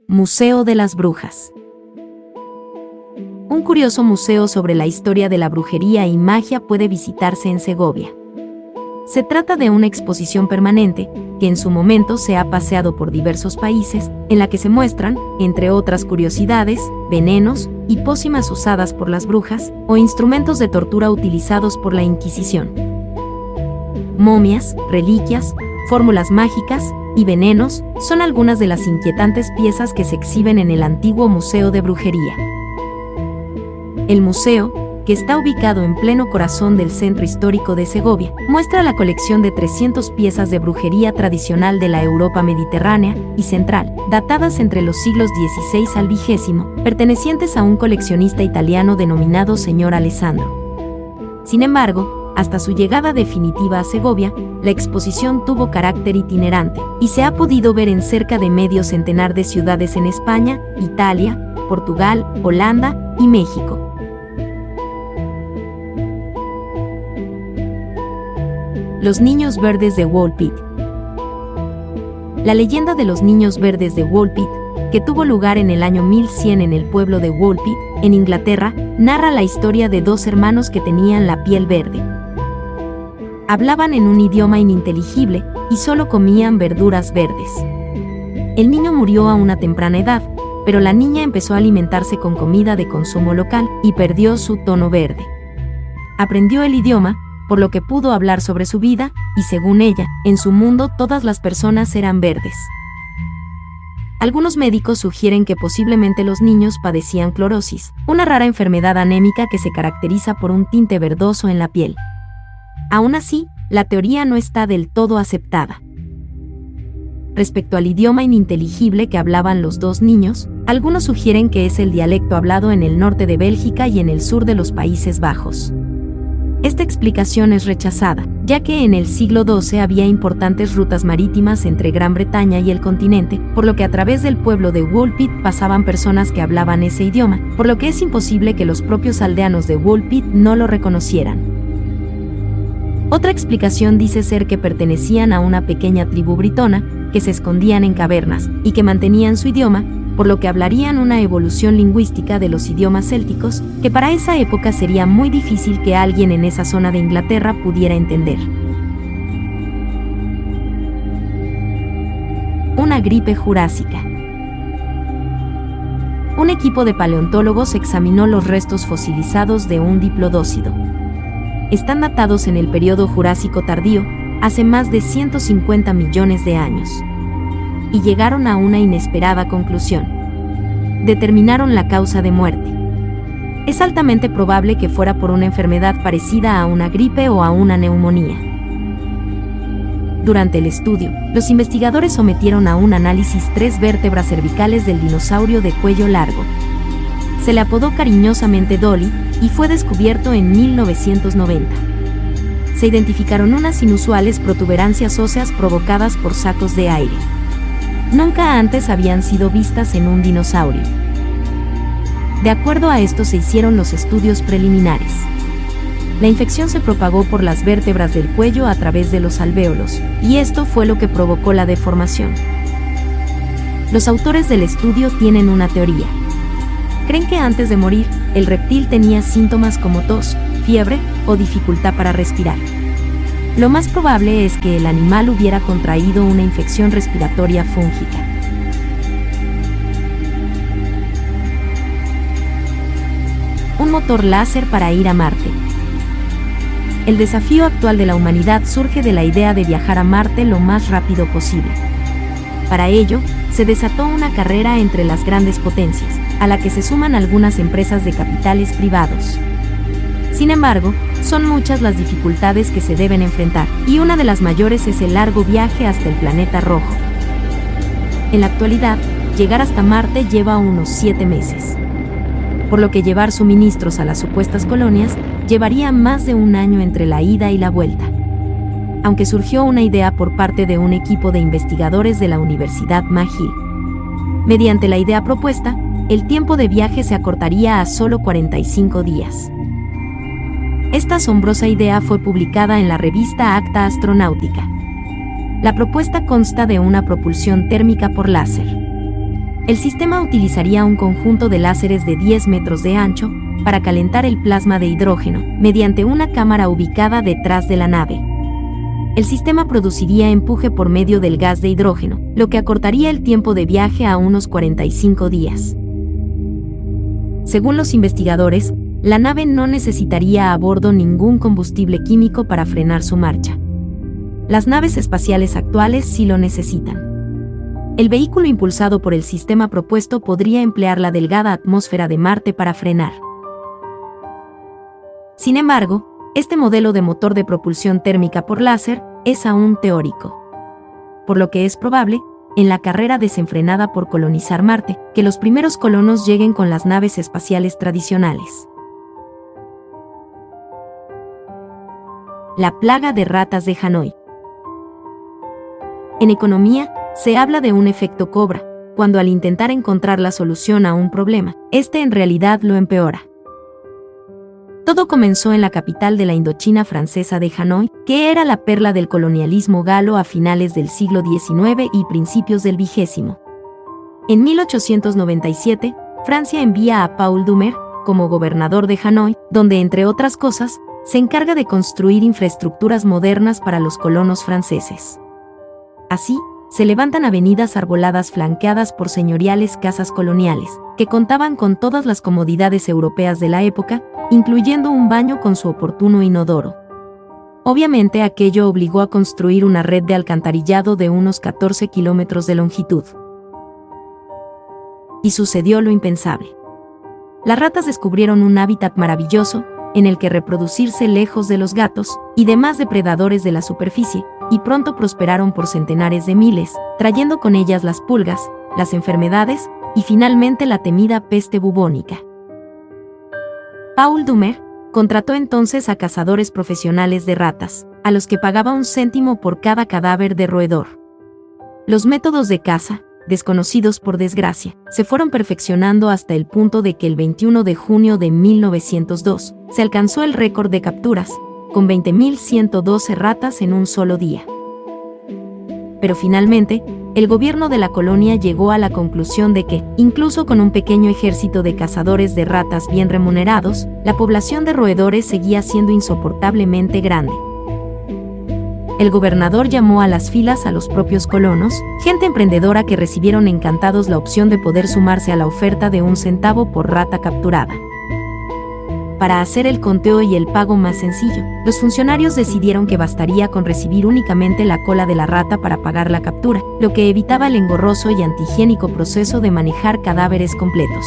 Museo de las Brujas. Un curioso museo sobre la historia de la brujería y magia puede visitarse en Segovia. Se trata de una exposición permanente, que en su momento se ha paseado por diversos países, en la que se muestran, entre otras curiosidades, venenos y pócimas usadas por las brujas, o instrumentos de tortura utilizados por la Inquisición. Momias, reliquias, fórmulas mágicas y venenos son algunas de las inquietantes piezas que se exhiben en el antiguo Museo de Brujería. El museo, que está ubicado en pleno corazón del centro histórico de Segovia, muestra la colección de 300 piezas de brujería tradicional de la Europa mediterránea y central, datadas entre los siglos XVI al XX, pertenecientes a un coleccionista italiano denominado Señor Alessandro. Sin embargo, hasta su llegada definitiva a Segovia, la exposición tuvo carácter itinerante y se ha podido ver en cerca de medio centenar de ciudades en España, Italia, Portugal, Holanda y México. Los Niños Verdes de Woolpit. La leyenda de los Niños Verdes de Woolpit, que tuvo lugar en el año 1100 en el pueblo de Woolpit, en Inglaterra, narra la historia de dos hermanos que tenían la piel verde. Hablaban en un idioma ininteligible y solo comían verduras verdes. El niño murió a una temprana edad, pero la niña empezó a alimentarse con comida de consumo local y perdió su tono verde. Aprendió el idioma, por lo que pudo hablar sobre su vida, y según ella, en su mundo todas las personas eran verdes. Algunos médicos sugieren que posiblemente los niños padecían clorosis, una rara enfermedad anémica que se caracteriza por un tinte verdoso en la piel. Aún así, la teoría no está del todo aceptada. Respecto al idioma ininteligible que hablaban los dos niños, algunos sugieren que es el dialecto hablado en el norte de Bélgica y en el sur de los Países Bajos. Esta explicación es rechazada, ya que en el siglo XII había importantes rutas marítimas entre Gran Bretaña y el continente, por lo que a través del pueblo de Woolpit pasaban personas que hablaban ese idioma, por lo que es imposible que los propios aldeanos de Woolpit no lo reconocieran. Otra explicación dice ser que pertenecían a una pequeña tribu britona, que se escondían en cavernas, y que mantenían su idioma, por lo que hablarían una evolución lingüística de los idiomas célticos, que para esa época sería muy difícil que alguien en esa zona de Inglaterra pudiera entender. Una gripe jurásica. Un equipo de paleontólogos examinó los restos fosilizados de un diplodócido. Están datados en el período Jurásico tardío, hace más de 150 millones de años. Y llegaron a una inesperada conclusión. Determinaron la causa de muerte. Es altamente probable que fuera por una enfermedad parecida a una gripe o a una neumonía. Durante el estudio, los investigadores sometieron a un análisis 3 vértebras cervicales del dinosaurio de cuello largo. Se le apodó cariñosamente Dolly y fue descubierto en 1990. Se identificaron unas inusuales protuberancias óseas provocadas por sacos de aire. Nunca antes habían sido vistas en un dinosaurio. De acuerdo a esto se hicieron los estudios preliminares. La infección se propagó por las vértebras del cuello a través de los alvéolos, y esto fue lo que provocó la deformación. Los autores del estudio tienen una teoría. Creen que antes de morir, el reptil tenía síntomas como tos, fiebre o dificultad para respirar. Lo más probable es que el animal hubiera contraído una infección respiratoria fúngica. Un motor láser para ir a Marte. El desafío actual de la humanidad surge de la idea de viajar a Marte lo más rápido posible. Para ello, se desató una carrera entre las grandes potencias, a la que se suman algunas empresas de capitales privados. Sin embargo, son muchas las dificultades que se deben enfrentar, y una de las mayores es el largo viaje hasta el planeta rojo. En la actualidad, llegar hasta Marte lleva unos 7 meses. Por lo que llevar suministros a las supuestas colonias llevaría más de un año entre la ida y la vuelta. Aunque surgió una idea por parte de un equipo de investigadores de la Universidad McGill. Mediante la idea propuesta, el tiempo de viaje se acortaría a solo 45 días. Esta asombrosa idea fue publicada en la revista Acta Astronáutica. La propuesta consta de una propulsión térmica por láser. El sistema utilizaría un conjunto de láseres de 10 metros de ancho para calentar el plasma de hidrógeno mediante una cámara ubicada detrás de la nave. El sistema produciría empuje por medio del gas de hidrógeno, lo que acortaría el tiempo de viaje a unos 45 días. Según los investigadores, la nave no necesitaría a bordo ningún combustible químico para frenar su marcha. Las naves espaciales actuales sí lo necesitan. El vehículo impulsado por el sistema propuesto podría emplear la delgada atmósfera de Marte para frenar. Sin embargo, este modelo de motor de propulsión térmica por láser es aún teórico. Por lo que es probable, en la carrera desenfrenada por colonizar Marte, que los primeros colonos lleguen con las naves espaciales tradicionales. La plaga de ratas de Hanoi. En economía, se habla de un efecto cobra, cuando al intentar encontrar la solución a un problema, este en realidad lo empeora. Todo comenzó en la capital de la Indochina francesa de Hanoi, que era la perla del colonialismo galo a finales del siglo XIX y principios del XX. En 1897, Francia envía a Paul Doumer como gobernador de Hanoi, donde, entre otras cosas, se encarga de construir infraestructuras modernas para los colonos franceses. Así, se levantan avenidas arboladas flanqueadas por señoriales casas coloniales, que contaban con todas las comodidades europeas de la época, incluyendo un baño con su oportuno inodoro. Obviamente aquello obligó a construir una red de alcantarillado de unos 14 kilómetros de longitud. Y sucedió lo impensable. Las ratas descubrieron un hábitat maravilloso, en el que reproducirse lejos de los gatos y demás depredadores de la superficie, y pronto prosperaron por centenares de miles, trayendo con ellas las pulgas, las enfermedades y finalmente la temida peste bubónica. Paul Doumer contrató entonces a cazadores profesionales de ratas, a los que pagaba un céntimo por cada cadáver de roedor. Los métodos de caza, desconocidos por desgracia, se fueron perfeccionando hasta el punto de que el 21 de junio de 1902 se alcanzó el récord de capturas, con 20.112 ratas en un solo día. Pero finalmente, el gobierno de la colonia llegó a la conclusión de que, incluso con un pequeño ejército de cazadores de ratas bien remunerados, la población de roedores seguía siendo insoportablemente grande. El gobernador llamó a las filas a los propios colonos, gente emprendedora que recibieron encantados la opción de poder sumarse a la oferta de 1 centavo por rata capturada. Para hacer el conteo y el pago más sencillo, los funcionarios decidieron que bastaría con recibir únicamente la cola de la rata para pagar la captura, lo que evitaba el engorroso y antihigiénico proceso de manejar cadáveres completos.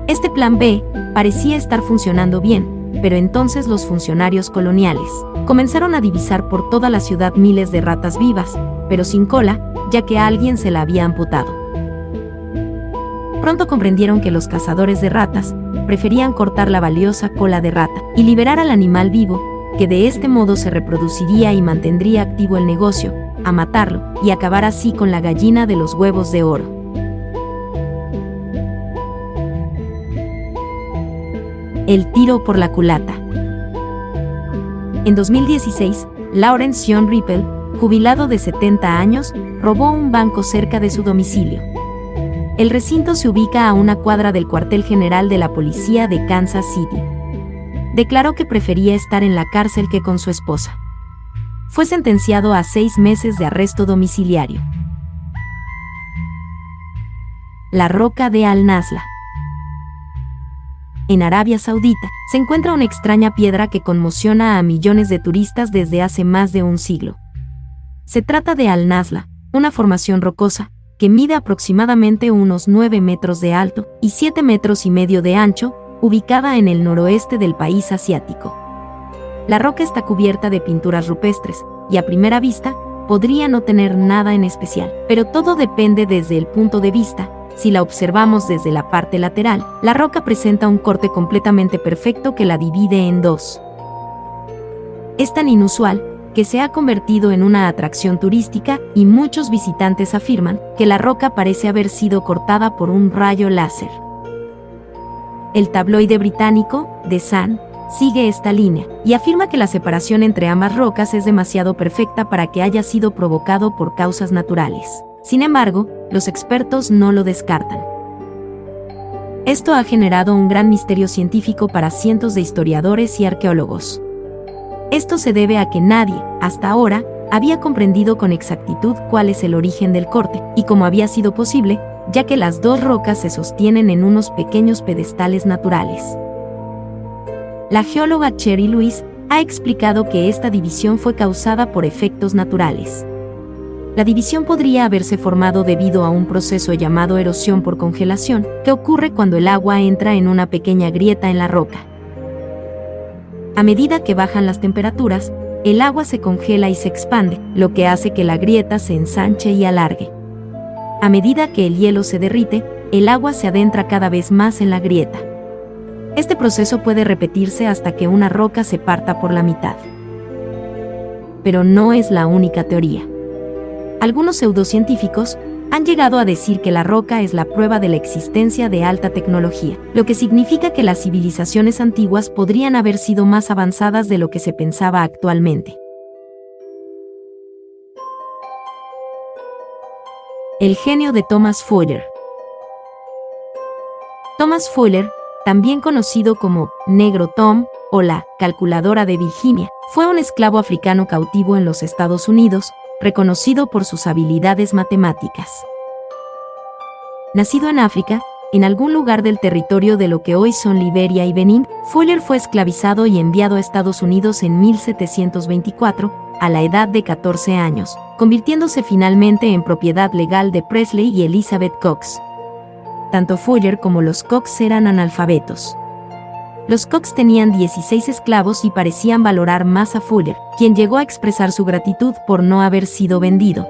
Este plan B parecía estar funcionando bien, pero entonces los funcionarios coloniales comenzaron a divisar por toda la ciudad miles de ratas vivas, pero sin cola, ya que a alguien se la había amputado. Pronto comprendieron que los cazadores de ratas preferían cortar la valiosa cola de rata y liberar al animal vivo, que de este modo se reproduciría y mantendría activo el negocio, a matarlo y acabar así con la gallina de los huevos de oro. El tiro por la culata. En 2016, Lawrence John Ripple, jubilado de 70 años, robó un banco cerca de su domicilio. El recinto se ubica a una cuadra del cuartel general de la policía de Kansas City. Declaró que prefería estar en la cárcel que con su esposa. Fue sentenciado a 6 meses de arresto domiciliario. La roca de Al-Nazla. En Arabia Saudita, se encuentra una extraña piedra que conmociona a millones de turistas desde hace más de un siglo. Se trata de Al-Nazla, una formación rocosa, que mide aproximadamente unos 9 metros de alto y 7,5 metros de ancho, ubicada en el noroeste del país asiático. La roca está cubierta de pinturas rupestres, y a primera vista, podría no tener nada en especial, pero todo depende desde el punto de vista. Si la observamos desde la parte lateral, la roca presenta un corte completamente perfecto que la divide en dos. Es tan inusual que se ha convertido en una atracción turística y muchos visitantes afirman que la roca parece haber sido cortada por un rayo láser. El tabloide británico, The Sun, sigue esta línea y afirma que la separación entre ambas rocas es demasiado perfecta para que haya sido provocado por causas naturales. Sin embargo, los expertos no lo descartan. Esto ha generado un gran misterio científico para cientos de historiadores y arqueólogos. Esto se debe a que nadie, hasta ahora, había comprendido con exactitud cuál es el origen del corte, y cómo había sido posible, ya que las dos rocas se sostienen en unos pequeños pedestales naturales. La geóloga Cherry Lewis ha explicado que esta división fue causada por efectos naturales. La división podría haberse formado debido a un proceso llamado erosión por congelación, que ocurre cuando el agua entra en una pequeña grieta en la roca. A medida que bajan las temperaturas, el agua se congela y se expande, lo que hace que la grieta se ensanche y alargue. A medida que el hielo se derrite, el agua se adentra cada vez más en la grieta. Este proceso puede repetirse hasta que una roca se parta por la mitad. Pero no es la única teoría. Algunos pseudocientíficos han llegado a decir que la roca es la prueba de la existencia de alta tecnología, lo que significa que las civilizaciones antiguas podrían haber sido más avanzadas de lo que se pensaba actualmente. El genio de Thomas Fuller. Thomas Fuller, también conocido como Negro Tom o la calculadora de Virginia, fue un esclavo africano cautivo en los Estados Unidos, reconocido por sus habilidades matemáticas. Nacido en África, en algún lugar del territorio de lo que hoy son Liberia y Benín, Fuller fue esclavizado y enviado a Estados Unidos en 1724, a la edad de 14 años, convirtiéndose finalmente en propiedad legal de Presley y Elizabeth Cox. Tanto Fuller como los Cox eran analfabetos. Los Cox tenían 16 esclavos y parecían valorar más a Fuller, quien llegó a expresar su gratitud por no haber sido vendido.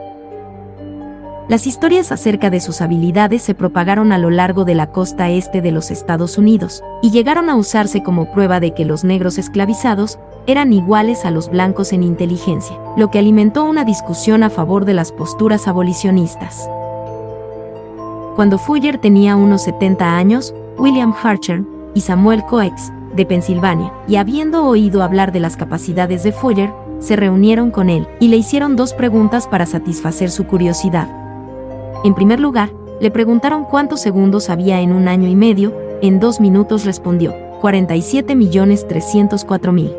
Las historias acerca de sus habilidades se propagaron a lo largo de la costa este de los Estados Unidos, y llegaron a usarse como prueba de que los negros esclavizados eran iguales a los blancos en inteligencia, lo que alimentó una discusión a favor de las posturas abolicionistas. Cuando Fuller tenía unos 70 años, William Harcher y Samuel Coex, de Pensilvania, y habiendo oído hablar de las capacidades de Fuller, se reunieron con él y le hicieron dos preguntas para satisfacer su curiosidad. En primer lugar, le preguntaron cuántos segundos había en un año y medio. En 2 minutos respondió, 47.304.000.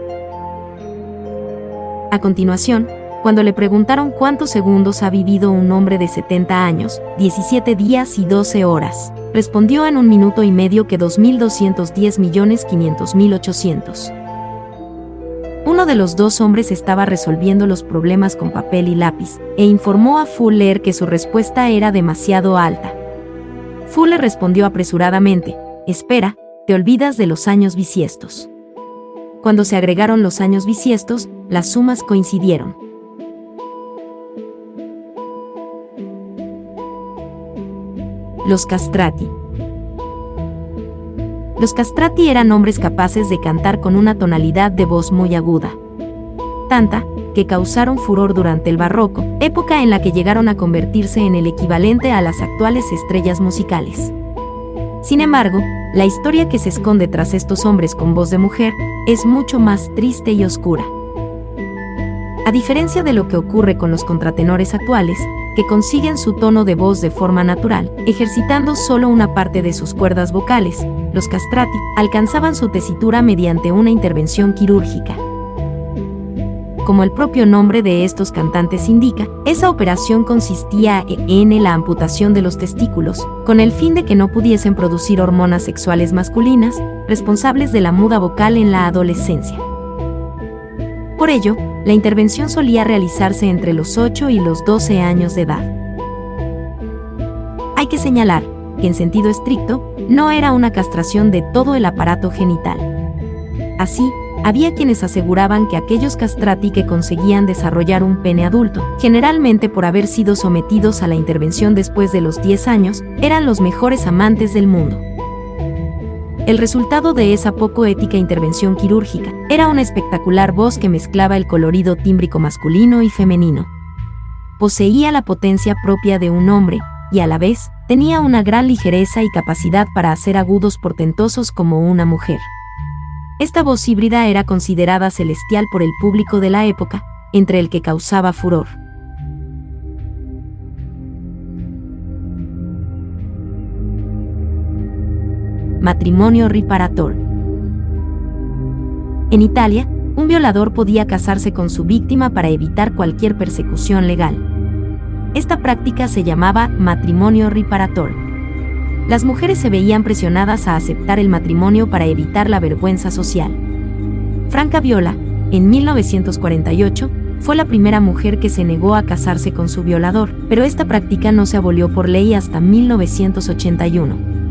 A continuación, cuando le preguntaron cuántos segundos ha vivido un hombre de 70 años, 17 días y 12 horas, respondió en 1 minuto y medio que 2.210.500.800. Uno de los dos hombres estaba resolviendo los problemas con papel y lápiz, e informó a Fuller que su respuesta era demasiado alta. Fuller respondió apresuradamente, «Espera, te olvidas de los años bisiestos». Cuando se agregaron los años bisiestos, las sumas coincidieron. Los castrati. Los castrati eran hombres capaces de cantar con una tonalidad de voz muy aguda. Tanta, que causaron furor durante el Barroco, época en la que llegaron a convertirse en el equivalente a las actuales estrellas musicales. Sin embargo, la historia que se esconde tras estos hombres con voz de mujer es mucho más triste y oscura. A diferencia de lo que ocurre con los contratenores actuales, que consiguen su tono de voz de forma natural, ejercitando solo una parte de sus cuerdas vocales, los castrati alcanzaban su tesitura mediante una intervención quirúrgica. Como el propio nombre de estos cantantes indica, esa operación consistía en la amputación de los testículos, con el fin de que no pudiesen producir hormonas sexuales masculinas, responsables de la muda vocal en la adolescencia. Por ello, la intervención solía realizarse entre los 8 y los 12 años de edad. Hay que señalar que, en sentido estricto, no era una castración de todo el aparato genital. Así, había quienes aseguraban que aquellos castrati que conseguían desarrollar un pene adulto, generalmente por haber sido sometidos a la intervención después de los 10 años, eran los mejores amantes del mundo. El resultado de esa poco ética intervención quirúrgica era una espectacular voz que mezclaba el colorido tímbrico masculino y femenino. Poseía la potencia propia de un hombre, y a la vez, tenía una gran ligereza y capacidad para hacer agudos portentosos como una mujer. Esta voz híbrida era considerada celestial por el público de la época, entre el que causaba furor. matrimonio riparator. En Italia, un violador podía casarse con su víctima para evitar cualquier persecución legal. Esta práctica se llamaba matrimonio riparator. Las mujeres se veían presionadas a aceptar el matrimonio para evitar la vergüenza social. Franca Viola, en 1948, fue la primera mujer que se negó a casarse con su violador, pero esta práctica no se abolió por ley hasta 1981.